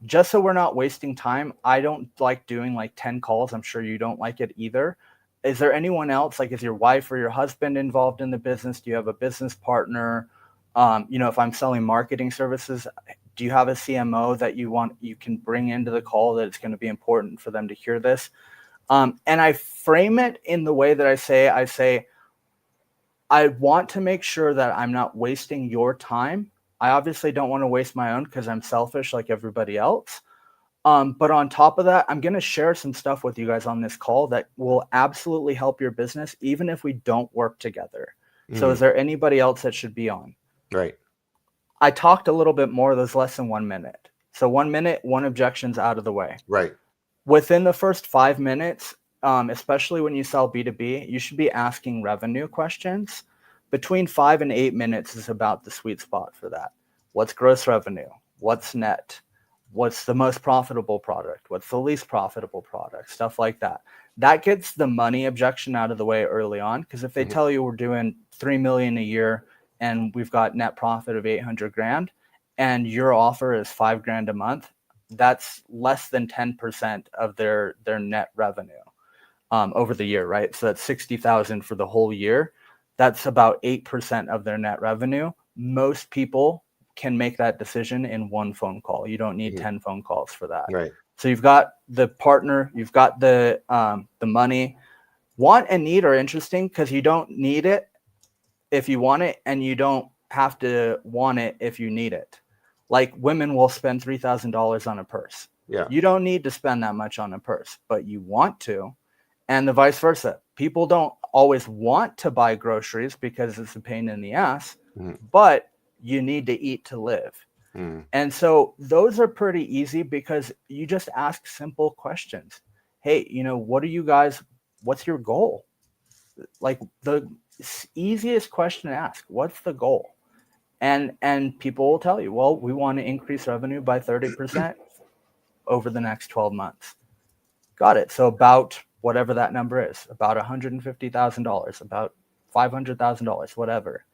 Speaker 14: just so we're not wasting time, I don't like doing like 10 calls. I'm sure you don't like it either. Is there anyone else, like is your wife or your husband involved in the business? Do you have a business partner? If I'm selling marketing services, do you have a CMO that you can bring into the call that it's going to be important for them to hear this? And I frame it in the way that I say, I want to make sure that I'm not wasting your time. I obviously don't want to waste my own because I'm selfish like everybody else. But on top of that, I'm going to share some stuff with you guys on this call that will absolutely help your business, even if we don't work together. So is there anybody else that should be on?
Speaker 13: Right.
Speaker 14: I talked a little bit more. There's less than 1 minute. So 1 minute, 1 objection's out of the way.
Speaker 13: Right.
Speaker 14: Within the first 5 minutes, especially when you sell B2B, you should be asking revenue questions. Between 5 and 8 minutes is about the sweet spot for that. What's gross revenue? What's net? What's the most profitable product? What's the least profitable product? Stuff like that. That gets the money objection out of the way early on, because if they tell you we're doing $3 million a year and we've got net profit of $800,000 and your offer is $5,000 a month, that's less than 10% of their net revenue over the year, right? So that's $60,000 for the whole year. That's about 8% of their net revenue. Most people can make that decision in 1 phone call. You don't need 10 phone calls for that.
Speaker 13: Right.
Speaker 14: So you've got the partner, you've got the money. Want and need are interesting because you don't need it if you want it, and you don't have to want it if you need it. Like women will spend $3,000 on a purse.
Speaker 13: Yeah.
Speaker 14: You don't need to spend that much on a purse, but you want to, and the vice versa. People don't always want to buy groceries because it's a pain in the ass, but you need to eat to live. And so those are pretty easy because you just ask simple questions. Hey, what's your goal? Like the easiest question to ask, what's the goal? And people will tell you, well, we want to increase revenue by 30% over the next 12 months. Got it. So about whatever that number is, about $150,000, about $500,000, whatever.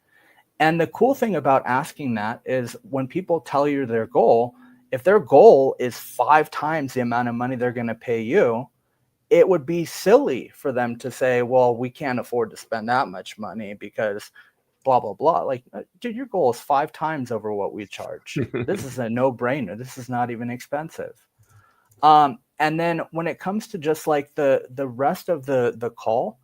Speaker 14: And the cool thing about asking that is when people tell you their goal, if their goal is 5 times the amount of money they're going to pay you, it would be silly for them to say, well, we can't afford to spend that much money because blah, blah, blah. Like, dude, your goal is 5 times over what we charge. This is a no-brainer. This is not even expensive. And then when it comes to just like the rest of the call,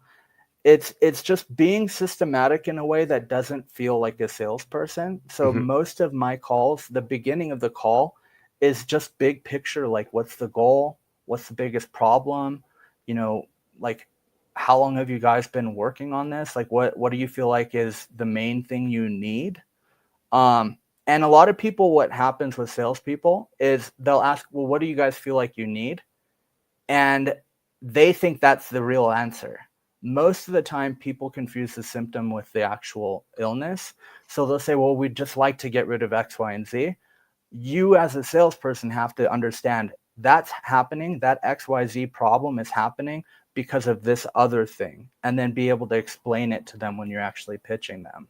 Speaker 14: it's just being systematic in a way that doesn't feel like a salesperson. So most of my calls, the beginning of the call is just big picture, like what's the goal, what's the biggest problem, like how long have you guys been working on this, like what do you feel like is the main thing you need. And a lot of people, what happens with salespeople is they'll ask, well, what do you guys feel like you need? And they think that's the real answer. Most of the time, people confuse the symptom with the actual illness. So they'll say, well, we'd just like to get rid of X, Y, and Z. You as a salesperson have to understand that's happening. That XYZ problem is happening because of this other thing, and then be able to explain it to them when you're actually pitching them.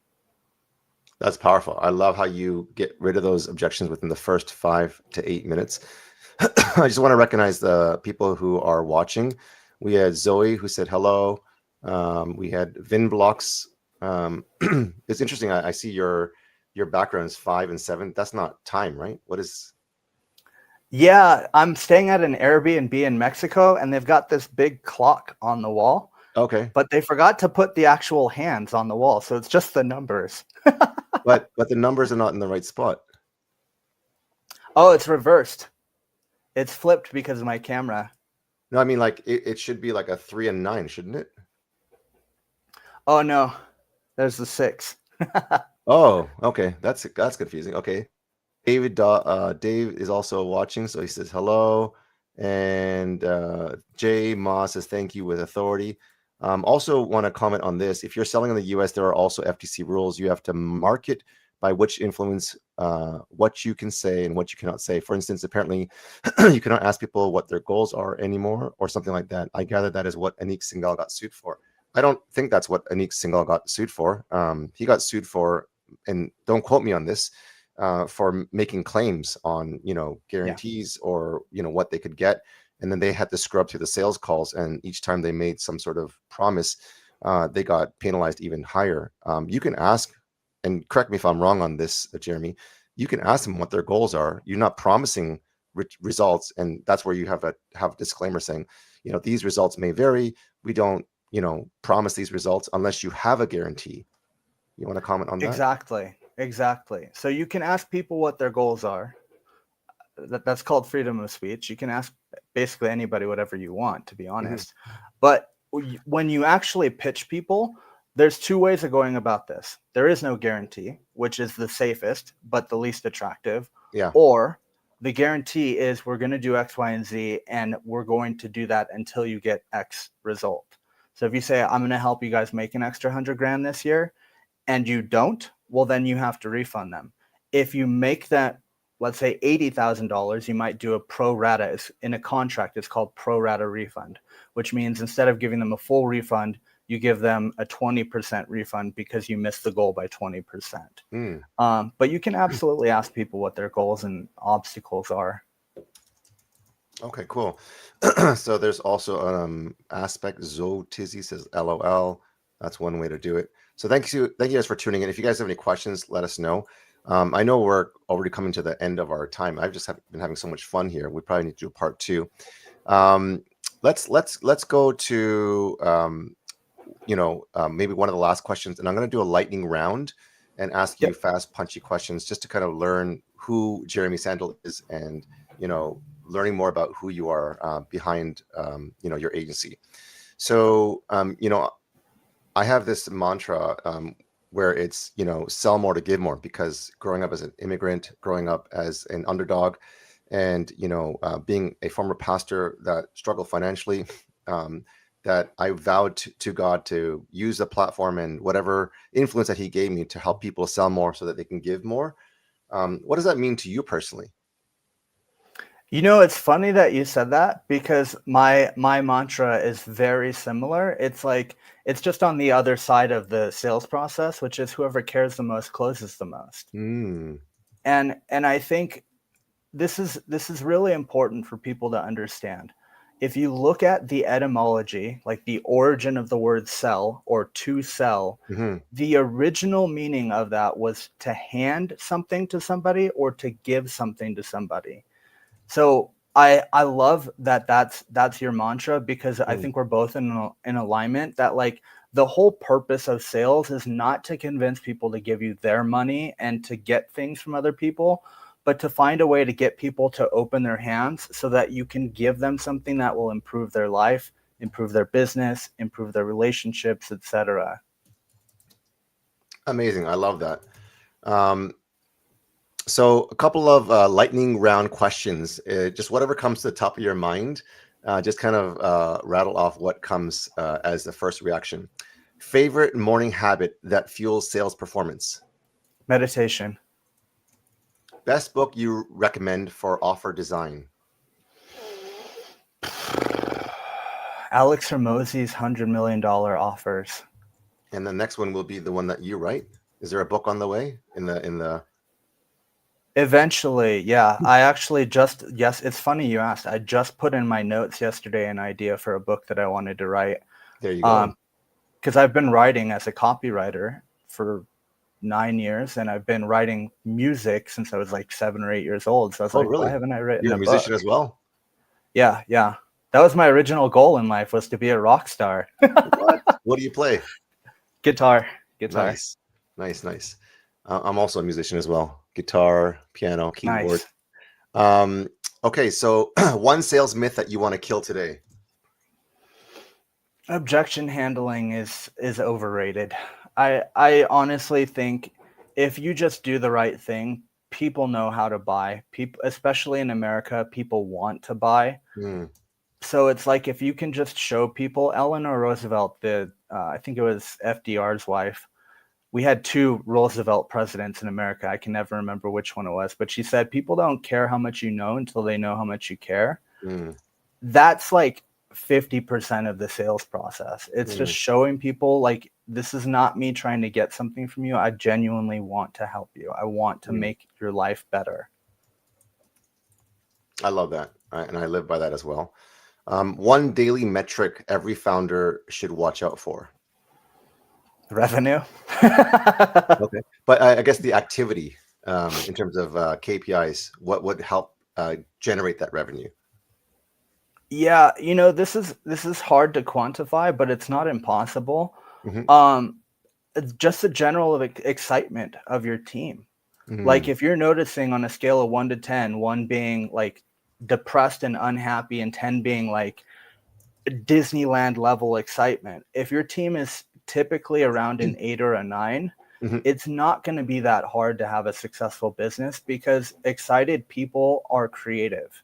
Speaker 13: That's powerful. I love how you get rid of those objections within the first 5 to 8 minutes. I just want to recognize the people who are watching. We had Zoe who said hello. We had Vinblocks. It's interesting. I see your background is 5 and 7. That's not time, right? What is?
Speaker 14: Yeah, I'm staying at an Airbnb in Mexico, and they've got this big clock on the wall.
Speaker 13: Okay.
Speaker 14: But they forgot to put the actual hands on the wall, so it's just the numbers.
Speaker 13: but the numbers are not in the right spot.
Speaker 14: Oh, it's reversed. It's flipped because of my camera.
Speaker 13: No, I mean, like it should be like a 3 and 9, shouldn't it?
Speaker 14: Oh no, there's the 6.
Speaker 13: Oh, okay. That's confusing. Okay. Dave is also watching, so he says hello. And Jay Moss says thank you with authority. Also want to comment on this. If you're selling in the US, there are also FTC rules. You have to market by which influence what you can say and what you cannot say. For instance, apparently you cannot ask people what their goals are anymore or something like that. I gather that is what Anik Singhal got sued for. I don't think that's what Anik Singhal got sued for. He got sued for, and don't quote me on this, for making claims on, guarantees or, what they could get. And then they had to scrub through the sales calls. And each time they made some sort of promise, they got penalized even higher. You can ask, and correct me if I'm wrong on this, Jeremy, you can ask them what their goals are. You're not promising results. And that's where you have a disclaimer saying, these results may vary. We don't, promise these results unless you have a guarantee. You want to comment on that?
Speaker 14: Exactly. So you can ask people what their goals are. That's called freedom of speech. You can ask basically anybody whatever you want, to be honest. But when you actually pitch people, there's 2 ways of going about this. There is no guarantee, which is the safest, but the least attractive.
Speaker 13: Yeah.
Speaker 14: Or the guarantee is we're going to do X, Y, and Z, and we're going to do that until you get X result. So if you say, I'm going to help you guys make an extra $100,000 this year, and you don't, well, then you have to refund them. If you make that, let's say $80,000, you might do a pro rata. In a contract, it's called pro rata refund, which means instead of giving them a full refund, you give them a 20% refund because you missed the goal by 20%. But you can absolutely ask people what their goals and obstacles are.
Speaker 13: Okay, cool. So there's also aspect. Tizzy says LOL. That's one way to do it. So thank you guys for tuning in. If you guys have any questions, let us know. I know we're already coming to the end of our time. I've just been having so much fun here. We probably need to do a part 2. Let's go to maybe one of the last questions, and I'm going to do a lightning round and ask you fast, punchy questions just to kind of learn who Jeremy Sandell is and learning more about who you are behind your agency. So I have this mantra where it's, sell more to give more, because growing up as an immigrant, growing up as an underdog, and, being a former pastor that struggled financially, that I vowed to God to use the platform and whatever influence that he gave me to help people sell more so that they can give more. What does that mean to you personally?
Speaker 14: It's funny that you said that, because my mantra is very similar. It's like, it's just on the other side of the sales process, which is whoever cares the most closes the most. And I think this is really important for people to understand. If you look at the etymology, like the origin of the word sell or to sell, the original meaning of that was to hand something to somebody or to give something to somebody. So I love that that's your mantra, because I think we're both in alignment that, like, the whole purpose of sales is not to convince people to give you their money and to get things from other people, but to find a way to get people to open their hands so that you can give them something that will improve their life, improve their business, improve their relationships, etc.
Speaker 13: Amazing. I love that. So a couple of lightning round questions, just whatever comes to the top of your mind, just kind of rattle off what comes as the first reaction. Favorite morning habit that fuels sales performance?
Speaker 14: Meditation.
Speaker 13: Best book you recommend for offer design?
Speaker 14: Alex Hormozi's $100 Million Offers.
Speaker 13: And the next one will be the one that you write. Is there a book on the way in the
Speaker 14: Eventually, yeah. I actually yes, it's funny you asked. I just put in my notes yesterday an idea for a book that I wanted to write.
Speaker 13: There you go.
Speaker 14: Because I've been writing as a copywriter for 9 years, and I've been writing music since I was like 7 or 8 years old. So I was like,
Speaker 13: really?
Speaker 14: why haven't I written
Speaker 13: You're a musician
Speaker 14: book?
Speaker 13: as well?
Speaker 14: Yeah. That was my original goal in life, was to be a rock star.
Speaker 13: What do you play?
Speaker 14: Guitar.
Speaker 13: Nice. I'm also a musician as well. Guitar, piano, keyboard.
Speaker 14: Nice.
Speaker 13: Okay, so one sales myth that you want to kill today.
Speaker 14: Objection handling is overrated. I honestly think if you just do the right thing, people know how to buy. People, especially in America, people want to buy. So it's like, if you can just show people, Eleanor Roosevelt, I think it was FDR's wife. We had 2 Roosevelt presidents in America. I can never remember which one it was, but she said, people don't care how much you know until they know how much you care. That's like 50% of the sales process. It's just showing people, like, this is not me trying to get something from you. I genuinely want to help you. I want to make your life better.
Speaker 13: I love that. And I live by that as well. One daily metric every founder should watch out for.
Speaker 14: Revenue.
Speaker 13: Okay. But I guess the activity in terms of KPIs, what would help generate that revenue?
Speaker 14: Yeah, this is hard to quantify, but it's not impossible. It's just the general excitement of your team. Like, if you're noticing on a scale of 1 to 10, 1 being like depressed and unhappy and 10 being like Disneyland level excitement, if your team is typically around an 8 or a 9, it's not going to be that hard to have a successful business, because excited people are creative.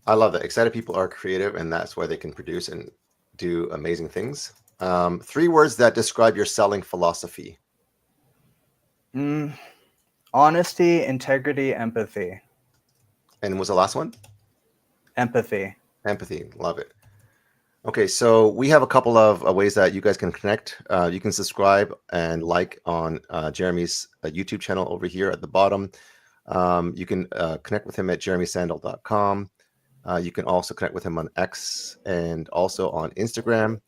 Speaker 13: I love that. Excited people are creative, and that's why they can produce and do amazing things. 3 words that describe your selling philosophy.
Speaker 14: Honesty, integrity, empathy.
Speaker 13: And what was the last one?
Speaker 14: Empathy.
Speaker 13: Love it. Okay, so we have a couple of ways that you guys can connect. You can subscribe and like on Jeremy's YouTube channel over here at the bottom. You can connect with him at jeremysandell.com. You can also connect with him on X and also on Instagram.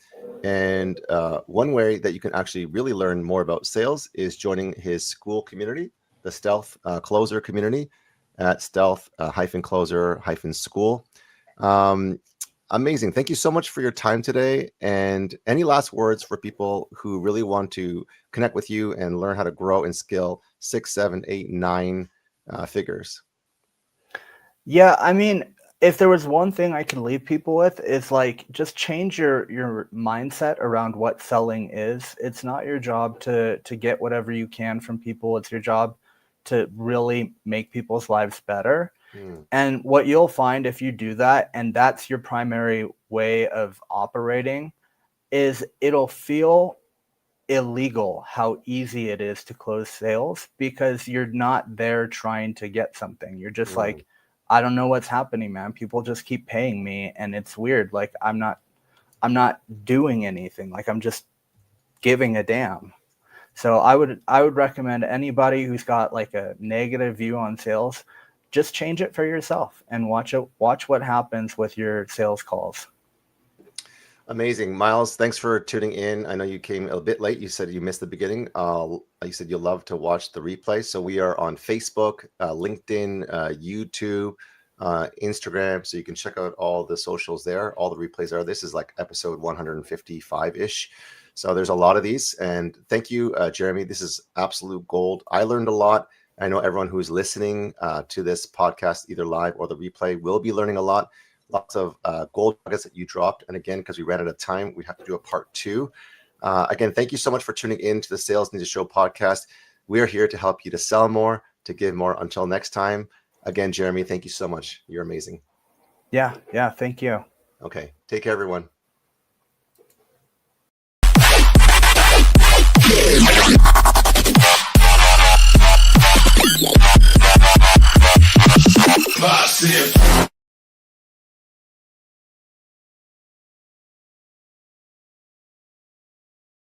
Speaker 13: And one way that you can actually really learn more about sales is joining his school community, the Stealth Closer community at stealth-closer-school. Amazing. Thank you so much for your time today. And any last words for people who really want to connect with you and learn how to grow and scale 6, 7, 8, 9 figures?
Speaker 14: Yeah, I mean, if there was one thing I can leave people with, it's like, just change your mindset around what selling is. It's not your job to get whatever you can from people. It's your job to really make people's lives better. And what you'll find if you do that, and that's your primary way of operating, is it'll feel illegal how easy it is to close sales, because you're not there trying to get something. You're just like, I don't know what's happening, man. People just keep paying me, and it's weird. Like, I'm not doing anything. Like, I'm just giving a damn. So I would recommend anybody who's got like a negative view on sales, just change it for yourself and watch what happens with your sales calls.
Speaker 13: Amazing. Miles, thanks for tuning in. I know you came a bit late. You said you missed the beginning. You said you love to watch the replay. So we are on Facebook, LinkedIn, YouTube, Instagram, so you can check out all the socials there. All the replays are. This is like episode 155-ish. So there's a lot of these. And thank you, Jeremy. This is absolute gold. I learned a lot. I know everyone who's listening to this podcast, either live or the replay, will be learning a lot. Lots of gold nuggets that you dropped. And again, because we ran out of time, we have to do a part 2. Again, thank you so much for tuning in to the Sales Ninja Show podcast. We are here to help you to sell more, to give more. Until next time. Again, Jeremy, thank you so much. You're amazing.
Speaker 14: Yeah, thank you.
Speaker 13: Okay, take care, everyone.
Speaker 3: Massive.